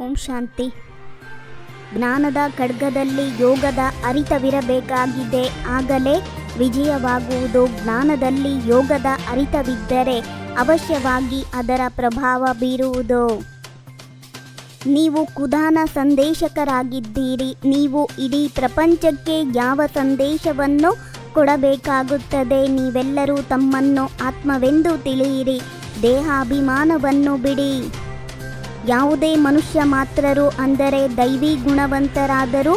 ಓಂ ಶಾಂತಿ. ಜ್ಞಾನದ ಖಡ್ಗದಲ್ಲಿ ಯೋಗದ ಅರಿತವಿರಬೇಕಾಗಿದೆ, ಆಗಲೇ ವಿಜಯವಾಗುವುದು. ಜ್ಞಾನದಲ್ಲಿ ಯೋಗದ ಅರಿತವಿದ್ದರೆ ಅವಶ್ಯವಾಗಿ ಅದರ ಪ್ರಭಾವ ಬೀರುವುದು. ನೀವು ಖುದಾನ ಸಂದೇಶಕರಾಗಿದ್ದೀರಿ. ನೀವು ಇಡೀ ಪ್ರಪಂಚಕ್ಕೆ ಯಾವ ಸಂದೇಶವನ್ನು ಕೊಡಬೇಕಾಗುತ್ತದೆ? ನೀವೆಲ್ಲರೂ ತಮ್ಮನ್ನು ಆತ್ಮವೆಂದು ತಿಳಿಯಿರಿ, ದೇಹಾಭಿಮಾನವನ್ನು ಬಿಡಿ. ಯಾವುದೇ ಮನುಷ್ಯ ಮಾತ್ರರು, ಅಂದರೆ ದೈವಿ ಗುಣವಂತರಾದರೂ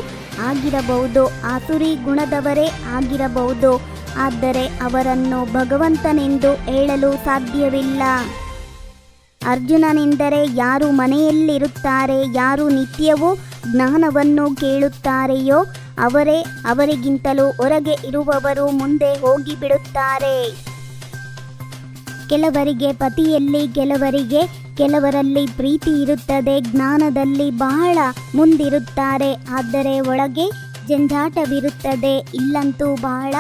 ಆಗಿರಬಹುದು, ಆಸುರಿ ಗುಣದವರೇ ಆಗಿರಬಹುದು, ಆದರೆ ಅವರನ್ನು ಭಗವಂತನೆಂದು ಹೇಳಲು ಸಾಧ್ಯವಿಲ್ಲ. ಅರ್ಜುನನೆಂದರೆ ಯಾರು ಮನೆಯಲ್ಲಿರುತ್ತಾರೆ, ಯಾರು ನಿತ್ಯವೂ ಜ್ಞಾನವನ್ನು ಕೇಳುತ್ತಾರೆಯೋ ಅವರೇ. ಅವರಿಗಿಂತಲೂ ಹೊರಗೆ ಇರುವವರು ಮುಂದೆ ಹೋಗಿಬಿಡುತ್ತಾರೆ. ಕೆಲವರಿಗೆ ಪತಿಯಲ್ಲಿ, ಕೆಲವರಲ್ಲಿ ಪ್ರೀತಿ ಇರುತ್ತದೆ, ಜ್ಞಾನದಲ್ಲಿ ಬಹಳ ಮುಂದಿರುತ್ತಾರೆ, ಆದರೆ ಒಳಗೆ ಜಂಜಾಟವಿರುತ್ತದೆ. ಇಲ್ಲಂತೂ ಬಹಳ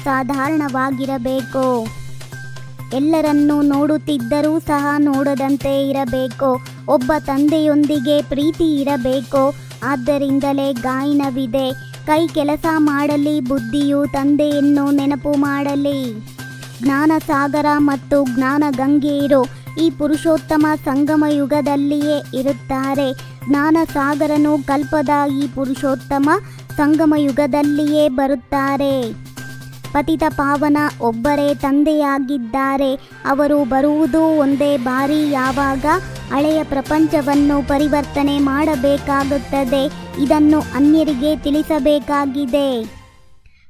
ಸಾಧಾರಣವಾಗಿರಬೇಕು. ಎಲ್ಲರನ್ನೂ ನೋಡುತ್ತಿದ್ದರೂ ಸಹ ನೋಡದಂತೆ ಇರಬೇಕು. ಒಬ್ಬ ತಂದೆಯೊಂದಿಗೆ ಪ್ರೀತಿ ಇರಬೇಕು. ಆದ್ದರಿಂದಲೇ ಗಾಯನವಿದೆ, ಕೈ ಕೆಲಸ ಮಾಡಲಿ, ಬುದ್ಧಿಯು ತಂದೆಯನ್ನು ನೆನಪು ಮಾಡಲಿ. ಜ್ಞಾನ ಸಾಗರ ಮತ್ತು ಜ್ಞಾನ ಗಂಗೆಯರು ಈ ಪುರುಷೋತ್ತಮ ಸಂಗಮ ಯುಗದಲ್ಲಿಯೇ ಇರುತ್ತಾರೆ. ಜ್ಞಾನ ಸಾಗರನು ಕಲ್ಪದ ಈ ಪುರುಷೋತ್ತಮ ಸಂಗಮ ಯುಗದಲ್ಲಿಯೇ ಬರುತ್ತಾರೆ. ಪತಿತ ಪಾವನ ಒಬ್ಬರೇ ತಂದೆಯಾಗಿದ್ದಾರೆ. ಅವರು ಬರುವುದು ಒಂದೇ ಬಾರಿ, ಯಾವಾಗ ಹಳೆಯ ಪ್ರಪಂಚವನ್ನು ಪರಿವರ್ತನೆ ಮಾಡಬೇಕಾಗುತ್ತದೆ. ಇದನ್ನು ಅನ್ಯರಿಗೆ ತಿಳಿಸಬೇಕಾಗಿದೆ.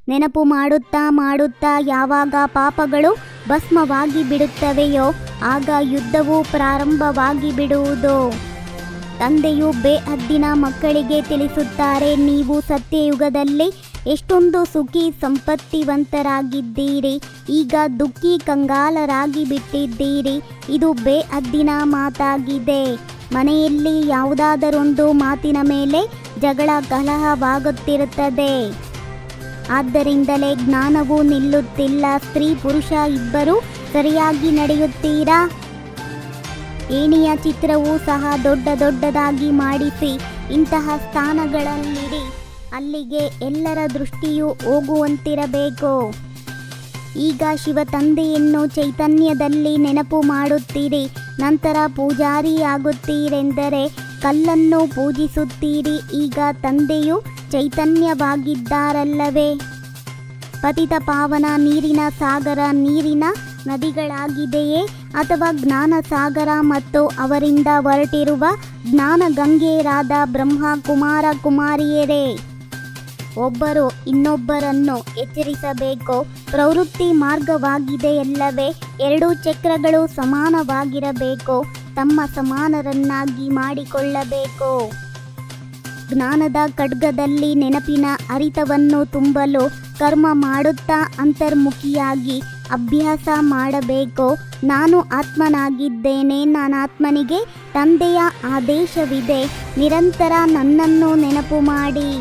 ನೆನಪು ಮಾಡುತ್ತಾ ಯಾವಾಗ ಪಾಪಗಳು ಭಸ್ಮವಾಗಿ ಬಿಡುತ್ತವೆಯೋ ಆಗ ಯುದ್ಧವು ಪ್ರಾರಂಭವಾಗಿ ಬಿಡುವುದು. ತಂದೆಯು ಬೇಹದ್ದಿನ ಮಕ್ಕಳಿಗೆ ತಿಳಿಸುತ್ತಾರೆ, ನೀವು ಸತ್ಯಯುಗದಲ್ಲಿ ಎಷ್ಟೊಂದು ಸುಖಿ ಸಂಪತ್ತಿವಂತರಾಗಿದ್ದೀರಿ, ಈಗ ದುಃಖಿ ಕಂಗಾಲರಾಗಿ ಬಿಟ್ಟಿದ್ದೀರಿ. ಇದು ಬೇಹದ್ದಿನ ಮಾತಾಗಿದೆ. ಮನೆಯಲ್ಲಿ ಯಾವುದಾದರೊಂದು ಮಾತಿನ ಮೇಲೆ ಜಗಳ ಕಲಹವಾಗುತ್ತಿರುತ್ತದೆ. ಆದ್ದರಿಂದಲೇ ಜ್ಞಾನವು ನಿಲ್ಲುತ್ತಿಲ್ಲ. ಸ್ತ್ರೀ ಪುರುಷ ಇಬ್ಬರು ಸರಿಯಾಗಿ ನಡೆಯುತ್ತೀರಾ? ಏಣಿಯ ಚಿತ್ರವೂ ಸಹ ದೊಡ್ಡದಾಗಿ ಮಾಡಿಸಿ ಇಂತಹ ಸ್ಥಾನಗಳಲ್ಲಿಡಿ. ಅಲ್ಲಿಗೆ ಎಲ್ಲರ ದೃಷ್ಟಿಯು ಹೋಗುವಂತಿರಬೇಕು. ಈಗ ಶಿವ ತಂದೆಯನ್ನು ಚೈತನ್ಯದಲ್ಲಿ ನೆನಪು ಮಾಡುತ್ತೀರಿ, ನಂತರ ಪೂಜಾರಿಯಾಗುತ್ತೀರೆಂದರೆ ಕಲ್ಲನ್ನು ಪೂಜಿಸುತ್ತೀರಿ. ಈಗ ತಂದೆಯು ಚೈತನ್ಯವಾಗಿದ್ದಾರಲ್ಲವೇ? ಪತಿತ ಪಾವನ ನೀರಿನ ಸಾಗರ ನೀರಿನ ನದಿಗಳಾಗಿದೆಯೇ, ಅಥವಾ ಜ್ಞಾನ ಸಾಗರ ಮತ್ತು ಅವರಿಂದ ಹೊರಟಿರುವ ಜ್ಞಾನ ಗಂಗೆಯರಾದ ಬ್ರಹ್ಮ ಕುಮಾರ ಕುಮಾರಿಯರೇ? ಒಬ್ಬರು ಇನ್ನೊಬ್ಬರನ್ನು ಎಚ್ಚರಿಸಬೇಕು. ಪ್ರವೃತ್ತಿ ಮಾರ್ಗವಾಗಿದೆಯಲ್ಲವೇ? ಎರಡೂ ಚಕ್ರಗಳು ಸಮಾನವಾಗಿರಬೇಕು. ತಮ್ಮ ಸಮಾನರನ್ನಾಗಿ ಮಾಡಿಕೊಳ್ಳಬೇಕು. ಜ್ಞಾನದ ಖಡ್ಗದಲ್ಲಿ ನೆನಪಿನ ಅರಿತವನ್ನು ತುಂಬಲು ಕರ್ಮ ಮಾಡುತ್ತಾ ಅಂತರ್ಮುಖಿಯಾಗಿ ಅಭ್ಯಾಸ ಮಾಡಬೇಕು. ನಾನು ಆತ್ಮನಾಗಿದ್ದೇನೆ, ನಾನಾತ್ಮನಿಗೆ ತಂದೆಯ ಆದೇಶವಿದೆ, ನಿರಂತರ ನನ್ನನ್ನು ನೆನಪು ಮಾಡಿ.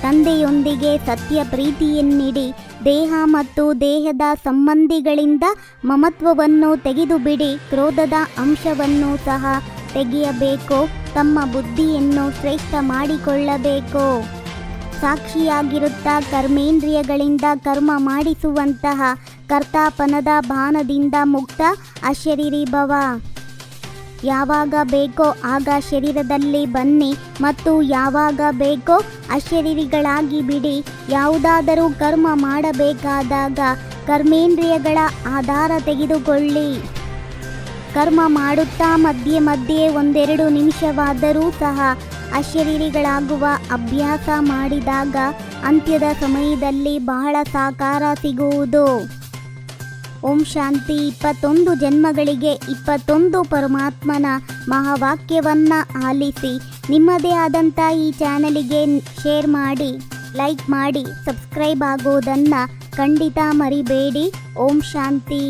ತಂದೆಯೊಂದಿಗೆ ಸತ್ಯ ಪ್ರೀತಿಯನ್ನಿಡಿ. ದೇಹ ಮತ್ತು ದೇಹದ ಸಂಬಂಧಿಗಳಿಂದ ಮಮತ್ವವನ್ನು ತೆಗೆದುಬಿಡಿ. ಕ್ರೋಧದ ಅಂಶವನ್ನು ಸಹ ತೆಗೆಯಬೇಕು. ತಮ್ಮ ಬುದ್ಧಿಯನ್ನು ಶ್ರೇಷ್ಠ ಮಾಡಿಕೊಳ್ಳಬೇಕು. ಸಾಕ್ಷಿಯಾಗಿರುತ್ತಾ ಕರ್ಮೇಂದ್ರಿಯಗಳಿಂದ ಕರ್ಮ ಮಾಡಿಸುವಂತಹ ಕರ್ತಾಪನದ ಬಾಣದಿಂದ ಮುಕ್ತ ಅಶರೀರಿ ಭವ. ಯಾವಾಗ ಬೇಕೋ ಆಗ ಶರೀರದಲ್ಲಿ ಬನ್ನಿ ಮತ್ತು ಯಾವಾಗ ಬೇಕೋ ಅಶರೀರಿಗಳಾಗಿ ಬಿಡಿ. ಯಾವುದಾದರೂ ಕರ್ಮ ಮಾಡಬೇಕಾದಾಗ ಕರ್ಮೇಂದ್ರಿಯಗಳ ಆಧಾರ ತೆಗೆದುಕೊಳ್ಳಿ. ಕರ್ಮ ಮಾಡುತ್ತಾ ಮಧ್ಯೆ ಒಂದೆರಡು ನಿಮಿಷವಾದರೂ ಸಹ ಅಶರೀರಿಗಳಾಗುವ ಅಭ್ಯಾಸ ಮಾಡಿದಾಗ ಅಂತ್ಯದ ಸಮಯದಲ್ಲಿ ಬಹಳ ಸಾಕಾರ ಸಿಗುವುದು. ಓಂ ಶಾಂತಿ. 21 ಜನ್ಮಗಳಿಗೆ 21 ಪರಮಾತ್ಮನ ಮಹಾವಾಕ್ಯವನ್ನು ಆಲಿಸಿ. ನಿಮ್ಮದೇ ಆದಂಥ ಈ ಚಾನಲಿಗೆ ಶೇರ್ ಮಾಡಿ, ಲೈಕ್ ಮಾಡಿ, ಸಬ್ಸ್ಕ್ರೈಬ್ ಆಗೋದನ್ನು ಖಂಡಿತ ಮರಿಬೇಡಿ. ಓಂ ಶಾಂತಿ.